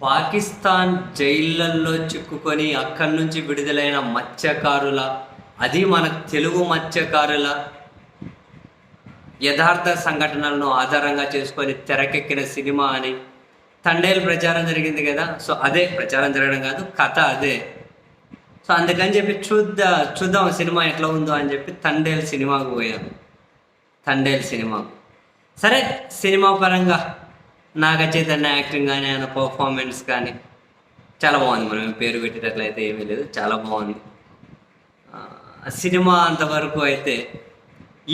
పాకిస్తాన్ జైళ్ళల్లో చిక్కుకొని అక్కడి నుంచి విడుదలైన మత్స్యకారుల, అది మన తెలుగు మత్స్యకారుల యథార్థ సంఘటనలను ఆధారంగా చేసుకొని తెరకెక్కిన సినిమా అని తండేలు ప్రచారం జరిగింది కదా. సో అదే ప్రచారం జరగడం కాదు, కథ అదే. సో అందుకని చెప్పి చూద్దాం సినిమా ఎట్లా ఉందో అని చెప్పి తండేలు సినిమాకు పోయాను. తండేలు సినిమా సరే, సినిమా పరంగా నాగ చైతన్య యాక్టింగ్ కానీ ఆయన పర్ఫార్మెన్స్ కానీ చాలా బాగుంది. మనం పేరు పెట్టేటట్లయితే ఏమీ లేదు, చాలా బాగుంది సినిమా. అంతవరకు అయితే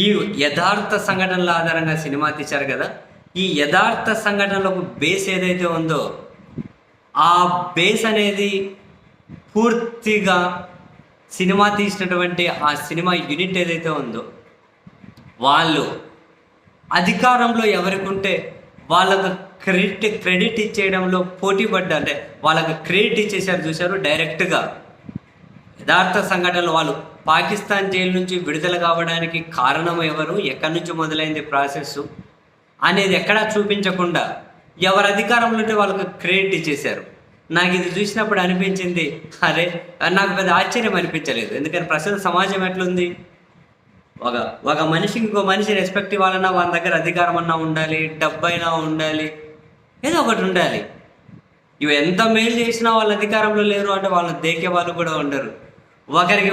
ఈ యథార్థ సంఘటనల ఆధారంగా సినిమా తీశారు కదా, ఈ యథార్థ సంఘటనలకు బేస్ ఏదైతే ఉందో ఆ బేస్ అనేది పూర్తిగా సినిమా తీసినటువంటి ఆ సినిమా యూనిట్ ఏదైతే ఉందో వాళ్ళు అధికారంలో ఎవరికి ఉంటే వాళ్ళకు క్రెడిట్ ఇచ్చేయడంలో పోటీ పడ్డా, అంటే వాళ్ళకు క్రెడిట్ ఇచ్చేసారు. చూశారు డైరెక్ట్గా యథార్థ సంఘటనలు. వాళ్ళు పాకిస్తాన్ జైలు నుంచి విడుదల కావడానికి కారణం ఎవరు, ఎక్కడి నుంచి మొదలైంది ప్రాసెస్ అనేది ఎక్కడా చూపించకుండా ఎవరు అధికారంలో ఉంటే వాళ్ళకు క్రెడిట్ ఇచ్చేశారు. నాకు ఇది చూసినప్పుడు అనిపించింది, అరే నాకు పెద్ద ఆశ్చర్యం అనిపించలేదు. ఎందుకని ప్రస్తుత సమాజం ఎట్లుంది, ఒక మనిషికి ఇంకో మనిషి రెస్పెక్ట్ ఇవ్వాలన్నా వాళ్ళ దగ్గర అధికారం అన్నా ఉండాలి, డబ్బు అయినా ఉండాలి, ఏదో ఒకటి ఉండాలి. ఇవి ఎంత మేలు చేసినా వాళ్ళ అధికారంలో లేరు అంటే వాళ్ళని దేకే వాళ్ళు కూడా ఉండరు. ఒకరికి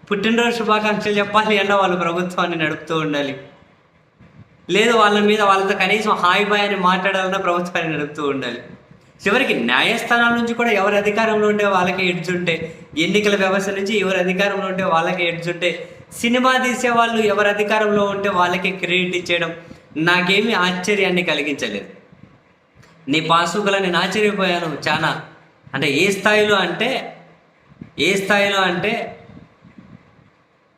పుట్టినరోజు శుభాకాంక్షలు చెప్పాలి అన్న వాళ్ళు ప్రభుత్వాన్ని నడుపుతూ ఉండాలి, లేదు వాళ్ళ మీద వాళ్ళతో కనీసం హాయ్ బాయ్ అని మాట్లాడాలన్నా ప్రభుత్వాన్ని నడుపుతూ ఉండాలి. చివరికి న్యాయస్థానాల నుంచి కూడా ఎవరి అధికారంలో ఉంటే వాళ్ళకి ఎడ్జుంటే, ఎన్నికల వ్యవస్థ నుంచి ఎవరి అధికారంలో ఉంటే వాళ్ళకి ఎడ్జుంటే, సినిమా తీసే వాళ్ళు ఎవరి అధికారంలో ఉంటే వాళ్ళకి క్రెడిట్ ఇచ్చేయడం నాకేమీ ఆశ్చర్యాన్ని కలిగించలేదు. నీ పాసుకుల నేను ఆశ్చర్యపోయాను చాలా. అంటే ఏ స్థాయిలో అంటే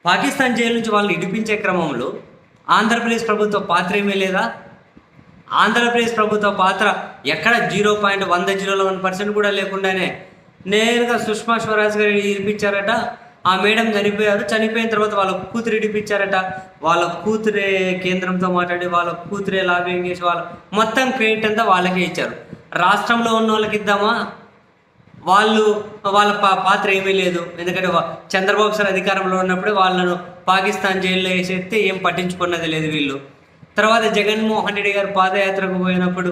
పాకిస్తాన్ జైలు నుంచి వాళ్ళు ఇడిపించే క్రమంలో ఆంధ్రప్రదేశ్ ప్రభుత్వ పాత్ర ఏమీ లేదా? ఆంధ్రప్రదేశ్ ప్రభుత్వ పాత్ర ఎక్కడ 0.101% కూడా లేకుండానే నేరుగా సుష్మా స్వరాజ్ గారు ఇడిపించారట. ఆ మేడం చనిపోయిన తర్వాత వాళ్ళ కూతురు ఇడిపించారట. వాళ్ళ కూతురే కేంద్రంతో మాట్లాడి వాళ్ళ కూతురే లాబింగ్ చేసి వాళ్ళ మొత్తం క్రెడిట్ అంతా వాళ్ళకే ఇచ్చారు. రాష్ట్రంలో ఉన్న వాళ్ళకి ఇద్దామా? వాళ్ళ పాత్ర ఏమీ లేదు. ఎందుకంటే చంద్రబాబు సార్ అధికారంలో ఉన్నప్పుడే వాళ్ళను పాకిస్తాన్ జైల్లో వేసేస్తే ఏం పట్టించుకున్నది లేదు వీళ్ళు. తర్వాత జగన్మోహన్ రెడ్డి గారు పాదయాత్రకు పోయినప్పుడు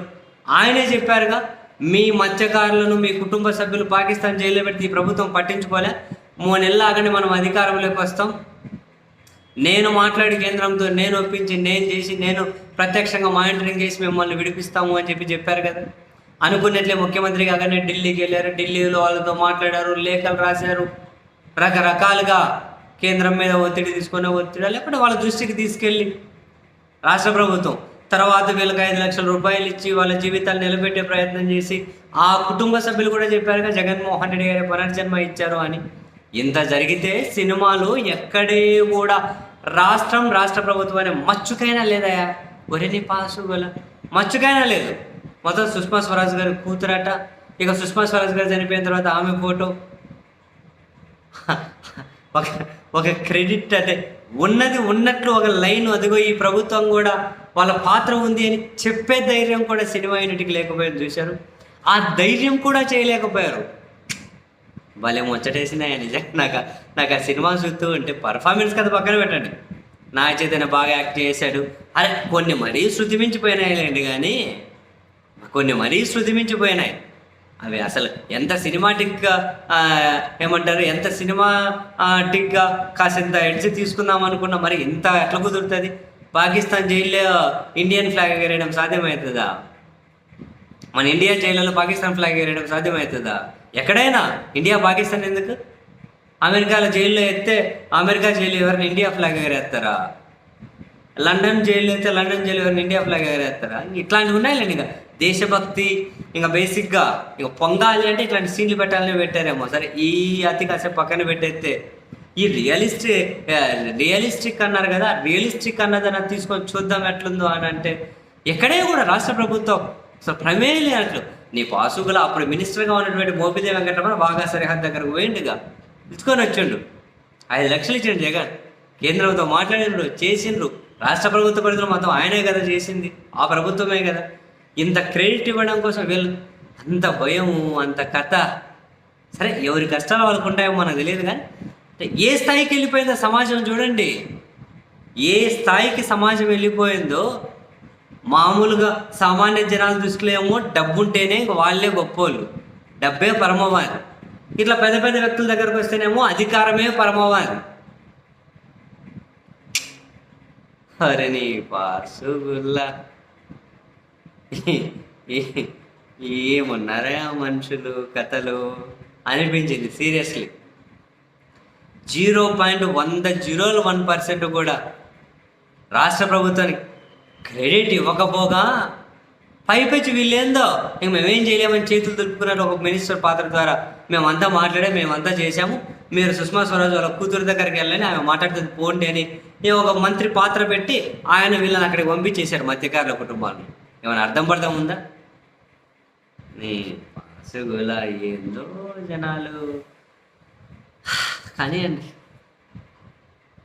ఆయనే చెప్పారుగా, మీ మత్స్యకారులను మీ కుటుంబ సభ్యులు పాకిస్తాన్ జైల్లో పెడితే ఈ ప్రభుత్వం పట్టించుకోలే, 3 నెలలు ఆగండి మనం అధికారంలోకి వస్తాం, నేను మాట్లాడి కేంద్రంతో నేను ఒప్పించి నేను ప్రత్యక్షంగా మానిటరింగ్ చేసి మిమ్మల్ని విడిపిస్తాము అని చెప్పారు కదా. అనుకున్నట్లే ముఖ్యమంత్రి కాగానే ఢిల్లీకి వెళ్ళారు, ఢిల్లీలో వాళ్ళతో మాట్లాడారు, లేఖలు రాశారు, రకరకాలుగా కేంద్రం మీద ఒత్తిడి లేకపోతే వాళ్ళ దృష్టికి తీసుకెళ్ళి రాష్ట్ర ప్రభుత్వం తర్వాత వీళ్ళకి 5 లక్షల రూపాయలు ఇచ్చి వాళ్ళ జీవితాలు నిలబెట్టే ప్రయత్నం చేసి ఆ కుటుంబ సభ్యులు కూడా చెప్పారుగా జగన్మోహన్ రెడ్డి గారి పునర్జన్మ ఇచ్చారు అని. ఇంత జరిగితే సినిమాలు ఎక్కడే కూడా రాష్ట్ర ప్రభుత్వం అనే మచ్చుకైనా లేదయా? ఒరేని పాసు గల మచ్చుకైనా లేదు. మొత్తం సుష్మా స్వరాజ్ గారి కూతురట. ఇక సుష్మా స్వరాజ్ గారు చనిపోయిన తర్వాత ఆమె ఫోటో, ఒక క్రెడిట్ అంటే ఉన్నది ఉన్నట్లు ఒక లైన్, అదిగో ఈ ప్రభుత్వం కూడా వాళ్ళ పాత్ర ఉంది అని చెప్పే ధైర్యం కూడా సినిమా యూనిట్కి లేకపోయారు. చూశారు, ఆ ధైర్యం కూడా చేయలేకపోయారు. భలే ముచ్చటేసినాయి నిజంగా. నాకు ఆ సినిమా చూస్తూ ఉంటే పర్ఫార్మెన్స్ కదా పక్కన పెట్టండి, నాగ చైతన్య బాగా యాక్ట్ చేశాడు. అరే కొన్ని మరీ శృతి మించిపోయినాయిలేండి, కానీ కొన్ని మరీ శృతి మించిపోయినాయి. అవి అసలు ఎంత సినిమాటిక్గా ఏమంటారు, ఎంత సినిమాటిక్గా కాసింత ఎడ్జ్ తీసుకుందాం అనుకున్నా, మరి ఇంత ఎట్లా కుదురుతుంది? పాకిస్తాన్ జైల్లో ఇండియన్ ఫ్లాగ్ ఎగరేయడం సాధ్యమవుతుందా? మన ఇండియా జైళ్ళలో పాకిస్తాన్ ఫ్లాగ్ ఎగరేయడం సాధ్యమవుతుందా? ఎక్కడైనా ఇండియా పాకిస్తాన్ ఎందుకు? అమెరికాలో జైల్లో ఎత్తే అమెరికా జైలు ఎవరిని ఇండియా ఫ్లాగ్ ఎగరేస్తారా? లండన్ జైలు అయితే లండన్ జైలు ఎవరిని ఇండియా ఫ్లాగ్ ఎగరేస్తారా? ఇట్లాంటివి ఉన్నాయిలేండి. ఇక దేశభక్తి ఇంకా బేసిక్గా ఇక పొంగాలి అంటే ఇట్లాంటి సీన్లు పెట్టాలని పెట్టారేమో. సరే, ఈ అతి కాసేపు పక్కన పెట్టేస్తే ఈ రియలిస్టిక్ అన్నారు కదా, రియలిస్టిక్ అన్నదని తీసుకొని చూద్దాం ఎట్లుందో అని అంటే ఎక్కడే కూడా రాష్ట్ర ప్రభుత్వం అసలు ప్రమేయం లేనట్లు. నీ పాసుగుల అప్పుడు మినిస్టర్గా ఉన్నటువంటి మోపిదేవి వెంకటరమణ బాగా సరిహద్దు దగ్గరకు పోయిండుగా, ఇచ్చుకొని వచ్చిండు. 5 లక్షలు ఇచ్చిండు జగన్. కేంద్రంతో మాట్లాడినరు, చేసిండ్రు. రాష్ట్ర ప్రభుత్వ పరిధిలో మొత్తం ఆయనే కదా చేసింది, ఆ ప్రభుత్వమే కదా. ఇంత క్రెడిట్ ఇవ్వడం కోసం అంత భయము, అంత కథ. సరే, ఎవరి కష్టాలు వాళ్ళకు ఉంటాయో మనకు తెలియదు, కానీ అంటే ఏ స్థాయికి వెళ్ళిపోయిందో సమాజం చూడండి. ఏ స్థాయికి సమాజం వెళ్ళిపోయిందో. మామూలుగా సామాన్య జనాల దృష్టిలో ఏమో డబ్బు ఉంటేనే వాళ్ళే గొప్పోళ్ళు, డబ్బే పరమవాది. ఇట్లా పెద్ద పెద్ద వ్యక్తుల దగ్గరకు వస్తేనేమో అధికారమే పరమవాది. అరే నీ పార్సుగుల్లా, ఏమున్నారా మనుషులు, కథలు అనిపించింది సీరియస్లీ. 0.101% కూడా రాష్ట్ర ప్రభుత్వానికి క్రెడిట్ ఇవ్వకపోగా పైపెచ్చి వీళ్ళేందో ఇంక మేమేం చేయలేమని చేతులు దులుపుకున్నారు ఒక మినిస్టర్ పాత్ర ద్వారా. మేమంతా మాట్లాడే, మేమంతా చేశాము, మీరు సుష్మా స్వరాజ్ వాళ్ళ కూతురు దగ్గరికి వెళ్ళని ఆమె మాట్లాడుతుంది పోండి అని ఒక మంత్రి పాత్ర పెట్టి ఆయన వీళ్ళని అక్కడికి పంపించేశారు మత్స్యకారుల కుటుంబాలను. ఏమైనా అర్థం ఉందా? నీ పాసుగుల ఏందో జనాలు. కానీ అండి